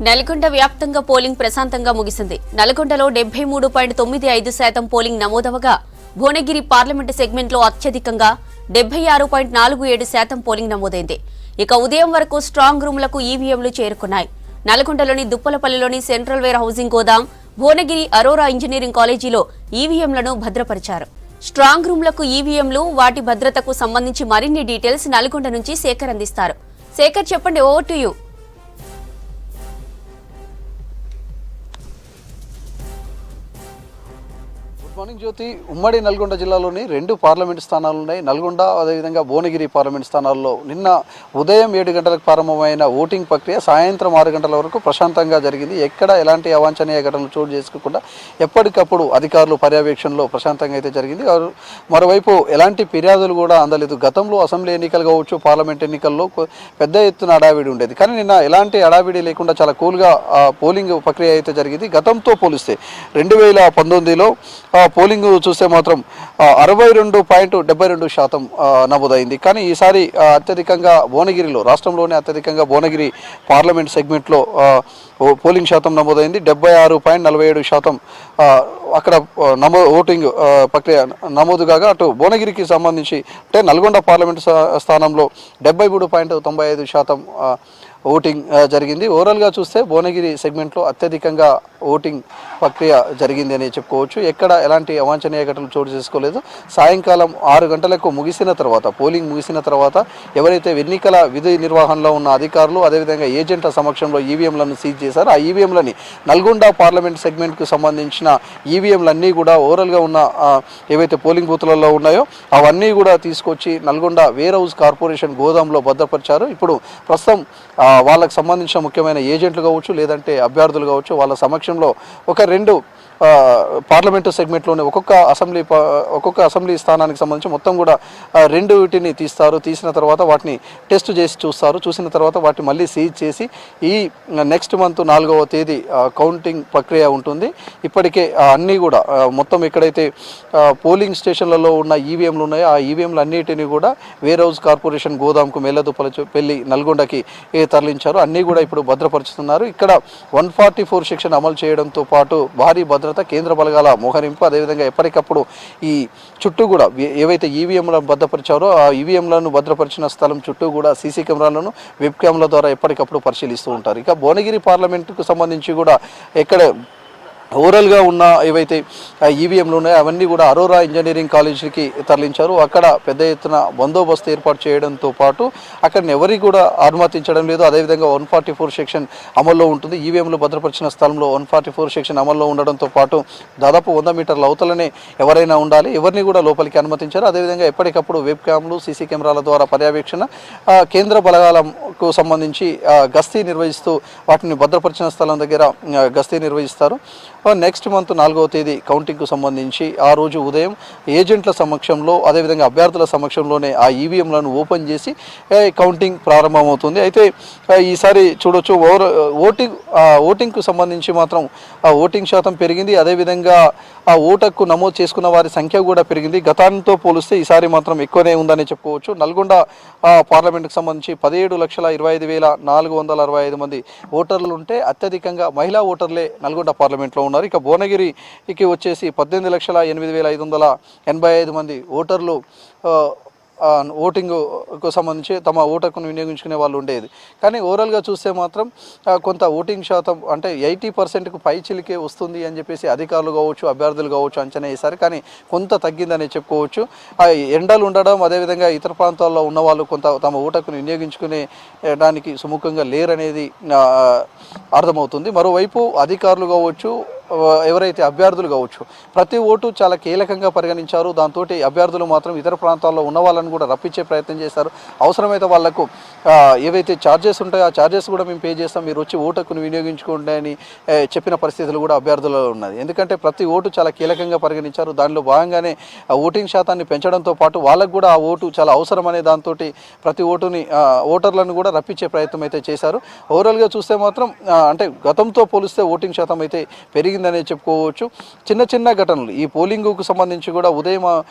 నల్గొండ వ్యాప్తంగా పోలింగ్ ప్రశాంతంగా ముగిసింది. నల్గొండలో 73.95% పోలింగ్ నమోదవగా భువనగిరి పార్లమెంటు సెగ్మెంట్లో అత్యధికంగా 76.47% పోలింగ్ నమోదైంది. ఇక ఉదయం వరకు స్ట్రాంగ్ రూమ్లకు ఈవీఎంలు చేరుకున్నాయి. నల్గొండలోని దుప్పలపల్లిలోని సెంట్రల్ వేర్ హౌసింగ్ గోదాం, భువనగిరి అరోరా ఇంజనీరింగ్ కాలేజీలో ఈవీఎంలను భద్రపరిచారు. స్ట్రాంగ్ రూమ్లకు ఈవీఎంలు, వాటి భద్రతకు సంబంధించి మరిన్ని డీటెయిల్స్ నల్గొండ నుంచి శేఖర్ అందిస్తారు. శేఖర్, చెప్పండి, over to you. Good morning Jyothi. ఉమ్మడి నల్గొండ జిల్లాలోని 2 పార్లమెంటు స్థానాలు ఉన్నాయి. నల్గొండ, అదేవిధంగా భువనగిరి పార్లమెంటు స్థానాల్లో నిన్న ఉదయం 7 గంటలకు ప్రారంభమైన ఓటింగ్ ప్రక్రియ సాయంత్రం 6 గంటల వరకు ప్రశాంతంగా జరిగింది. ఎక్కడ ఎలాంటి అవాంఛనీయ ఘటనలు చోటు చేసుకోకుండా ఎప్పటికప్పుడు అధికారులు పర్యవేక్షణలో ప్రశాంతంగా అయితే జరిగింది. మరోవైపు ఎలాంటి ఫిర్యాదులు కూడా అందలేదు. గతంలో అసెంబ్లీ ఎన్నికలు కావచ్చు, పార్లమెంట్ ఎన్నికల్లో పెద్ద ఎత్తున హడావిడి ఉండేది. కానీ నిన్న ఎలాంటి హడావిడి లేకుండా చాలా కూల్గా పోలింగ్ ప్రక్రియ అయితే జరిగింది. గతంతో పోలిస్తే 2019లో పోలింగ్ చూస్తే మాత్రం 62.72% నమోదైంది. కానీ ఈసారి అత్యధికంగా భువనగిరిలో, రాష్ట్రంలోనే అత్యధికంగా భువనగిరి పార్లమెంట్ సెగ్మెంట్లో పోలింగ్ శాతం నమోదైంది. 76.47% అక్కడ ఓటింగ్ ప్రక్రియ నమోదు కాగా అటు భువనగిరికి సంబంధించి అంటే నల్గొండ పార్లమెంటు స్థానంలో 73.95% ఓటింగ్ జరిగింది. ఓవరాల్గా చూస్తే భువనగిరి సెగ్మెంట్లో అత్యధికంగా ఓటింగ్ ప్రక్రియ జరిగింది అని చెప్పుకోవచ్చు. ఎక్కడ ఎలాంటి అవాంఛనీయ ఘటనలు చోటు చేసుకోలేదు. సాయంకాలం 6 గంటలకు ముగిసిన తర్వాత, పోలింగ్ ముగిసిన తర్వాత ఎవరైతే ఎన్నికల విధి నిర్వహణలో ఉన్న అధికారులు, అదేవిధంగా ఏజెంట్ల సమక్షంలో ఈవీఎంలను సీజ్ చేశారు. ఆ ఈవీఎంలని నల్గొండ పార్లమెంట్ సెగ్మెంట్కు సంబంధించిన ఈవీఎంలన్నీ కూడా ఓవరాల్గా ఉన్న ఏవైతే పోలింగ్ బూత్లలో ఉన్నాయో అవన్నీ కూడా తీసుకొచ్చి నల్గొండ వేర్ హౌస్ కార్పొరేషన్ గోదాంలో భద్రపరిచారు. ఇప్పుడు ప్రస్తుతం వాళ్ళకు సంబంధించిన ముఖ్యమైన ఏజెంట్లు కావచ్చు, లేదంటే అభ్యర్థులు కావచ్చు, వాళ్ళ సమక్షంలో ఒక 2 పార్లమెంటు సెగ్మెంట్లోనే ఒక్కొక్క అసెంబ్లీ స్థానానికి సంబంధించి మొత్తం కూడా 2 వీటిని తీస్తారు. తీసిన తర్వాత వాటిని టెస్ట్ చేసి చూస్తారు. చూసిన తర్వాత వాటిని మళ్ళీ సీజ్ చేసి ఈ నెక్స్ట్ మంత్ 4వ తేదీ కౌంటింగ్ ప్రక్రియ ఉంటుంది. ఇప్పటికే అన్నీ కూడా మొత్తం ఎక్కడైతే పోలింగ్ స్టేషన్లలో ఉన్న ఈవీఎంలు ఉన్నాయో ఆ ఈవీఎంలు అన్నిటిని కూడా వేర్ హౌస్ కార్పొరేషన్ గోదాంకు పెళ్లి నల్గొండకి తరలించారు. అన్నీ కూడా ఇప్పుడు భద్రపరుచుతున్నారు. ఇక్కడ 144 సెక్షన్ అమలు చేయడంతో పాటు భారీ భద్రత, కేంద్ర బలగాల మోహరింపు, అదేవిధంగా ఎప్పటికప్పుడు ఈ చుట్టూ కూడా ఏవైతే ఈవీఎంలను భద్రపరిచారో ఆ ఈవీఎంలను భద్రపరిచిన స్థలం చుట్టూ కూడా సీసీ కెమెరాలను, వెబ్ కెమెరాల ద్వారా ఎప్పటికప్పుడు పరిశీలిస్తూ ఉంటారు. ఇక భువనగిరి పార్లమెంటుకు సంబంధించి కూడా ఎక్కడ ఓవరాల్గా ఉన్న ఏవైతే ఈవీఎంలు ఉన్నాయో అవన్నీ కూడా అరోరా ఇంజనీరింగ్ కాలేజీకి తరలించారు. అక్కడ పెద్ద ఎత్తున బందోబస్తు ఏర్పాటు చేయడంతో పాటు అక్కడ ఎవరికి కూడా అనుమతించడం లేదు. అదేవిధంగా 144 సెక్షన్ అమల్లో ఉంటుంది. ఈవీఎంలు భద్రపరిచిన స్థలంలో 144 సెక్షన్ అమల్లో ఉండడంతో పాటు దాదాపు 100 మీటర్ల అవతలనే ఎవరైనా ఉండాలి. ఎవరిని కూడా లోపలికి అనుమతించారు. అదేవిధంగా ఎప్పటికప్పుడు వెబ్ క్యామ్లు, సీసీ కెమెరాల ద్వారా పర్యవేక్షణ, కేంద్ర బలగాలకు సంబంధించి గస్తీ నిర్వహిస్తూ వాటిని భద్రపరిచిన స్థలం దగ్గర గస్తీ నిర్వహిస్తారు. నెక్స్ట్ మంత్ 4వ తేదీ కౌంటింగ్కు సంబంధించి ఆ రోజు ఉదయం ఏజెంట్ల సమక్షంలో, అదేవిధంగా అభ్యర్థుల సమక్షంలోనే ఆ ఈవీఎంలను ఓపెన్ చేసి కౌంటింగ్ ప్రారంభమవుతుంది. అయితే ఈసారి చూడొచ్చు ఓటింగ్కు సంబంధించి మాత్రం ఓటింగ్ శాతం పెరిగింది. అదేవిధంగా ఆ ఓటుకు నమోదు చేసుకున్న వారి సంఖ్య కూడా పెరిగింది. గతంతో పోలిస్తే ఈసారి మాత్రం ఎక్కువనే ఉందని చెప్పుకోవచ్చు. నల్గొండ పార్లమెంటుకు సంబంధించి 17,25,465 మంది ఓటర్లు ఉంటే అత్యధికంగా మహిళా ఓటర్లే నల్గొండ పార్లమెంట్లో ఉన్నారు. ఇక భువనగిరికి వచ్చేసి 18,08,585 మంది ఓటర్లు ఓటింగ్కు సంబంధించి తమ ఓటును వినియోగించుకునే వాళ్ళు ఉండేది. కానీ ఓవరాల్గా చూస్తే మాత్రం కొంత ఓటింగ్ శాతం అంటే 80%కు పైచిలికే వస్తుంది అని చెప్పేసి అధికారులు కావచ్చు, అభ్యర్థులు కావచ్చు అంచనా వేశారు. కానీ కొంత తగ్గిందని చెప్పుకోవచ్చు. ఎండలు ఉండడం, అదేవిధంగా ఇతర ప్రాంతాల్లో ఉన్న వాళ్ళు కొంత తమ ఓటును వినియోగించుకునే దానికి సుముఖంగా లేరనేది అర్థమవుతుంది. మరోవైపు అధికారులు కావచ్చు, ఎవరైతే అభ్యర్థులు కావచ్చు, ప్రతి ఓటు చాలా కీలకంగా పరిగణించారు. దాంతో అభ్యర్థులు మాత్రం ఇతర ప్రాంతాల్లో ఉన్న వాళ్ళని కూడా రప్పించే ప్రయత్నం చేశారు. అవసరమైతే వాళ్లకు ఏవైతే ఛార్జెస్ ఉంటాయో ఆ ఛార్జెస్ కూడా మేము పే చేస్తాం, మీరు వచ్చి ఓటును వినియోగించుకోండి అని చెప్పిన పరిస్థితులు కూడా అభ్యర్థులలో ఉన్నది. ఎందుకంటే ప్రతి ఓటు చాలా కీలకంగా పరిగణించారు. దానిలో భాగంగానే ఓటింగ్ శాతాన్ని పెంచడంతో పాటు వాళ్ళకు కూడా ఆ ఓటు చాలా అవసరం అనే దాంతో ప్రతి ఓటర్లను కూడా రప్పించే ప్రయత్నం అయితే చేశారు. ఓవరాల్గా చూస్తే మాత్రం అంటే గతంతో పోలిస్తే ఓటింగ్ శాతం అయితే పెరిగింది. జరిగిందనే చెప్పుకోవచ్చు. చిన్న చిన్న ఘటనలు ఈ పోలింగ్కు సంబంధించి కూడా ఉదయం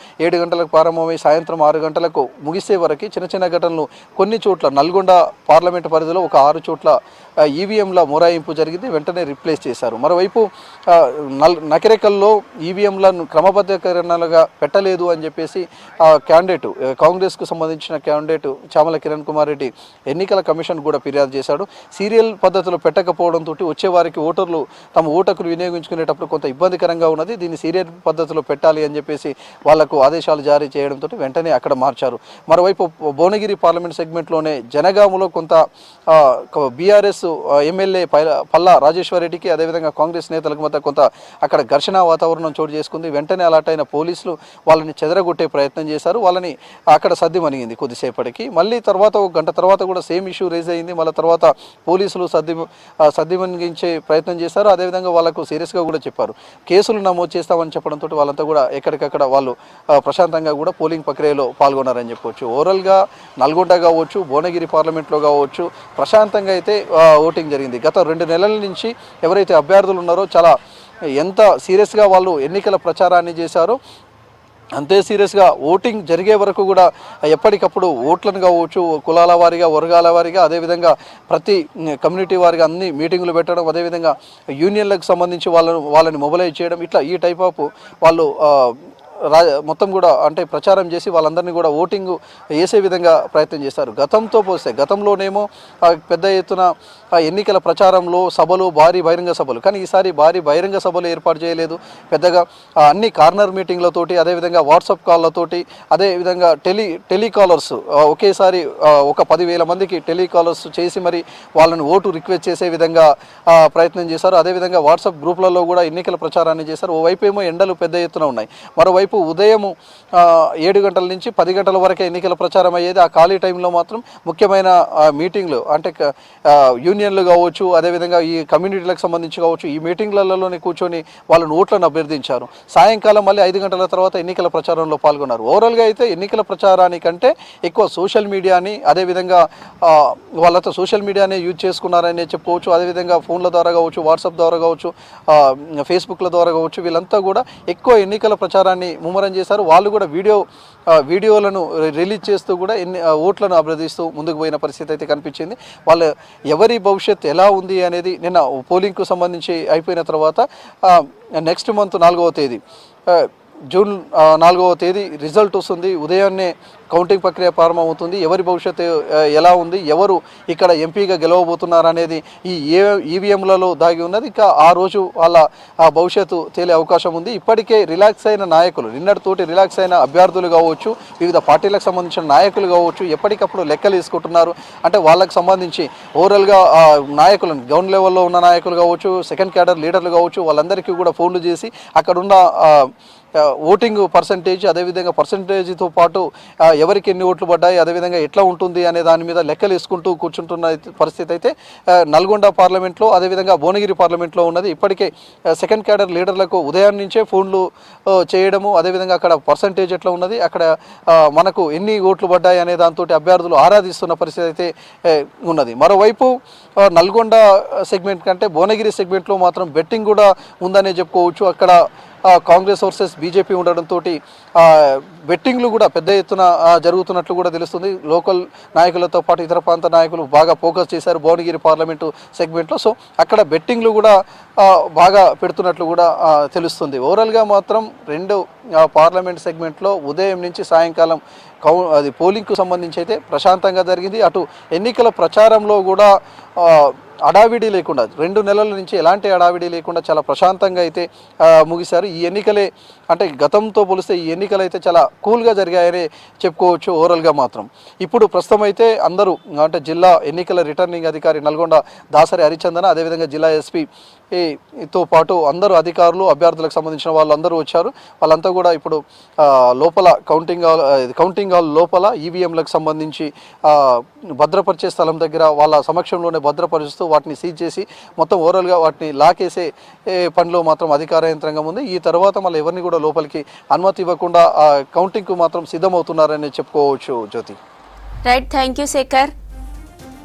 7 గంటలకు ప్రారంభమై సాయంత్రం 6 గంటలకు ముగిసే వరకు చిన్న చిన్న ఘటనలు కొన్ని చోట్ల నల్గొండ పార్లమెంటు పరిధిలో ఒక 6 చోట్ల ఈవీఎంల మొరాయింపు జరిగింది, వెంటనే రిప్లేస్ చేశారు. మరోవైపు నకిరేకల్లో ఈవీఎంలను క్రమబద్ధీకరణలుగా పెట్టలేదు అని చెప్పేసి క్యాండిడేట్ కాంగ్రెస్కు సంబంధించిన క్యాండిడేట్ చామల కిరణ్ కుమార్ రెడ్డి ఎన్నికల కమిషన్ కూడా ఫిర్యాదు చేశాడు. సీరియల్ పద్ధతిలో పెట్టకపోవడంతో వచ్చే వారికి ఓటర్లు తమ ఓటును వినియోగించుకునేటప్పుడు కొంత ఇబ్బందికరంగా ఉన్నది, దీన్ని సీరియల్ పద్ధతిలో పెట్టాలి అని చెప్పేసి వాళ్లకు ఆదేశాలు జారీ చేయడంతో వెంటనే అక్కడ మార్చారు. మరోవైపు భువనగిరి పార్లమెంట్ సెగ్మెంట్లోనే జనగాములో కొంత బీఆర్ఎస్ ఎమ్మెల్యే పల్లా రాజేశ్వర్ రెడ్డికి అదేవిధంగా కాంగ్రెస్ నేతలకు మధ్య కొంత అక్కడ ఘర్షణ వాతావరణం చోటు చేసుకుంది. వెంటనే అలర్ట్ అయిన పోలీసులు వాళ్ళని చెదరగొట్టే ప్రయత్నం చేశారు. వాళ్ళని అక్కడ సద్ది మణిగింది కొద్దిసేపటికి. మళ్ళీ తర్వాత ఒక గంట తర్వాత కూడా సేమ్ ఇష్యూ రేజ్ అయింది. మళ్ళీ తర్వాత పోలీసులు సద్ది మణిగించే ప్రయత్నం చేశారు. అదేవిధంగా వాళ్ళకు సీరియస్గా కూడా చెప్పారు, కేసులు నమోదు చేస్తామని చెప్పడంతో వాళ్ళంతా కూడా ఎక్కడికక్కడ వాళ్ళు ప్రశాంతంగా కూడా పోలింగ్ ప్రక్రియలో పాల్గొన్నారని చెప్పవచ్చు. ఓవరాల్గా నల్గొండ కావచ్చు, భువనగిరి పార్లమెంట్లో కావచ్చు ప్రశాంతంగా అయితే ఓటింగ్ జరిగింది. గత 2 నెలల నుంచి ఎవరైతే అభ్యర్థులు ఉన్నారో చాలా ఎంత సీరియస్గా వాళ్ళు ఎన్నికల ప్రచారాన్ని చేశారో అంతే సీరియస్గా ఓటింగ్ జరిగే వరకు కూడా ఎప్పటికప్పుడు ఓట్లను కావచ్చు, కులాల వారీగా, వర్గాల వారీగా, అదేవిధంగా ప్రతి కమ్యూనిటీ వారిగా అన్ని మీటింగులు పెట్టడం, అదేవిధంగా యూనియన్లకు సంబంధించి వాళ్ళని మొబిలైజ్ చేయడం, ఇట్లా ఈ టైప్ ఆఫ్ వాళ్ళు మొత్తం కూడా అంటే ప్రచారం చేసి వాళ్ళందరినీ కూడా ఓటింగ్ వేసే విధంగా ప్రయత్నం చేస్తారు. గతంతో పోస్తే గతంలోనేమో పెద్ద ఎత్తున ఎన్నికల ప్రచారంలో సభలు, భారీ బహిరంగ సభలు, కానీ ఈసారి భారీ బహిరంగ సభలు ఏర్పాటు చేయలేదు. పెద్దగా అన్ని కార్నర్ మీటింగ్లతోటి, అదేవిధంగా వాట్సాప్ కాళ్ళతోటి, అదేవిధంగా టెలికాలర్స్ ఒకేసారి ఒక 10,000 మందికి టెలికాలర్స్ చేసి మరి వాళ్ళని ఓటు రిక్వెస్ట్ చేసే విధంగా ప్రయత్నం చేశారు. అదేవిధంగా వాట్సాప్ గ్రూపులలో కూడా ఎన్నికల ప్రచారాన్ని చేశారు. ఓవైపు ఏమో ఎండలు పెద్ద ఎత్తున ఉన్నాయి, మరోవైపు ఉదయం 7 గంటల నుంచి 10 గంటల వరకే ఎన్నికల ప్రచారం అయ్యేది. ఆ ఖాళీ టైంలో మాత్రం ముఖ్యమైన మీటింగ్లు అంటే యూనియన్లు కావచ్చు, అదేవిధంగా ఈ కమ్యూనిటీలకు సంబంధించి కావచ్చు, ఈ మీటింగ్లలోనే కూర్చొని వాళ్ళ ఓట్లను అభ్యర్థించారు. సాయంకాలం మళ్ళీ 5 గంటల తర్వాత ఎన్నికల ప్రచారంలో పాల్గొన్నారు. ఓవరాల్గా అయితే ఎన్నికల ప్రచారానికంటే ఎక్కువ సోషల్ మీడియాని, అదేవిధంగా వాళ్ళతో సోషల్ మీడియాని యూజ్ చేసుకున్నారని చెప్పుకోవచ్చు. అదేవిధంగా ఫోన్ల ద్వారా కావచ్చు, వాట్సాప్ ద్వారా కావచ్చు, ఫేస్బుక్ల ద్వారా కావచ్చు, వీళ్ళంతా కూడా ఎక్కువ ఎన్నికల ప్రచారాన్ని ముమ్మరం చేశారు. వాళ్ళు కూడా వీడియోలను రిలీజ్ చేస్తూ కూడా ఓట్లను అభ్యర్థిస్తూ ముందుకు పోయిన పరిస్థితి అయితే కనిపించింది. వాళ్ళు ఎవరి భవిష్యత్తు ఎలా ఉంది అనేది నిన్న పోలింగ్కు సంబంధించి అయిపోయిన తర్వాత నెక్స్ట్ మంత్ 4వ తేదీ జూన్ 4వ తేదీ రిజల్ట్ వస్తుంది. ఉదయాన్నే కౌంటింగ్ ప్రక్రియ ప్రారంభమవుతుంది. ఎవరి భవిష్యత్తు ఎలా ఉంది, ఎవరు ఇక్కడ ఎంపీగా గెలవబోతున్నారు అనేది ఈ ఈవీఎంలలో దాగి ఉన్నది. ఇంకా ఆ రోజు వాళ్ళ భవిష్యత్తు తేలే అవకాశం ఉంది. ఇప్పటికే రిలాక్స్ అయిన నాయకులు, నిన్నటితోటి రిలాక్స్ అయిన అభ్యర్థులు కావచ్చు, వివిధ పార్టీలకు సంబంధించిన నాయకులు కావచ్చు, ఎప్పటికప్పుడు లెక్కలు వేసుకుంటున్నారు. అంటే వాళ్ళకు సంబంధించి ఓవరాల్గా నాయకులను గ్రౌండ్ లెవెల్లో ఉన్న నాయకులు కావచ్చు, సెకండ్ క్యాడర్ లీడర్లు కావచ్చు, వాళ్ళందరికీ కూడా ఫోన్లు చేసి అక్కడున్న ఓటింగ్ పర్సంటేజ్, అదేవిధంగా పర్సంటేజ్తో పాటు ఎవరికి ఎన్ని ఓట్లు పడ్డాయి, అదేవిధంగా ఎట్లా ఉంటుంది అనే దాని మీద లెక్కలు వేసుకుంటూ కూర్చుంటున్న పరిస్థితి అయితే నల్గొండ పార్లమెంట్లో, అదేవిధంగా భువనగిరి పార్లమెంట్లో ఉన్నది. ఇప్పటికే సెకండ్ క్యాడర్ లీడర్లకు ఉదయం నుంచే ఫోన్లు చేయడము, అదేవిధంగా అక్కడ పర్సంటేజ్ ఎట్లా ఉన్నది, అక్కడ మనకు ఎన్ని ఓట్లు పడ్డాయి అనే దాంతో అభ్యర్థులు ఆరాధిస్తున్న పరిస్థితి అయితే ఉన్నది. మరోవైపు నల్గొండ సెగ్మెంట్ కంటే భువనగిరి సెగ్మెంట్లో మాత్రం బెట్టింగ్ కూడా ఉందనే చెప్పుకోవచ్చు. అక్కడ కాంగ్రెస్ వర్సెస్ బీజేపీ ఉండడంతో బెట్టింగ్లు కూడా పెద్ద ఎత్తున జరుగుతున్నట్లు కూడా తెలుస్తుంది. లోకల్ నాయకులతో పాటు ఇతర ప్రాంత నాయకులు బాగా ఫోకస్ చేశారు భువనగిరి పార్లమెంటు సెగ్మెంట్లో. సో అక్కడ బెట్టింగ్లు కూడా బాగా పెడుతున్నట్లు కూడా తెలుస్తుంది. ఓవరాల్గా మాత్రం 2 పార్లమెంట్ సెగ్మెంట్లో ఉదయం నుంచి సాయంకాలం అది పోలింగ్కు సంబంధించి అయితే ప్రశాంతంగా జరిగింది. అటు ఎన్నికల ప్రచారంలో కూడా అడావిడి లేకుండా 2 నెలల నుంచి ఎలాంటి అడావిడి లేకుండా చాలా ప్రశాంతంగా అయితే ముగిశారు. ఈ ఎన్నికలే అంటే గతంతో పోలిస్తే ఈ ఎన్నికలు అయితే చాలా కూల్గా జరిగాయని చెప్పుకోవచ్చు. ఓవరాల్గా మాత్రం ఇప్పుడు ప్రస్తుతం అయితే అందరూ అంటే జిల్లా ఎన్నికల రిటర్నింగ్ అధికారి నల్గొండ దాసరి హరిచందన, అదేవిధంగా జిల్లా ఎస్పీతో పాటు అందరూ అధికారులు, అభ్యర్థులకు సంబంధించిన వాళ్ళందరూ వచ్చారు. వాళ్ళంతా కూడా ఇప్పుడు లోపల కౌంటింగ్ హాల్ లోపల ఈవీఎంలకు సంబంధించి భద్రపరిచే స్థలం దగ్గర వాళ్ళ సమక్షంలోనే భద్రపరుస్తూ వాటిని సీజ్ చేసి మొత్తం ఓవరాల్గా వాటిని లాకేసే పనిలో మాత్రం అధికార యంత్రాంగం ఉంది. ఈ తర్వాత మళ్ళీ ఎవరిని కూడా లోపలికి అనుమతి ఇవ్వకుండా కౌంటింగ్కు మాత్రం సిద్ధమవుతున్నారని చెప్పుకోవచ్చు. Jyothi. Right, thank you Shekhar.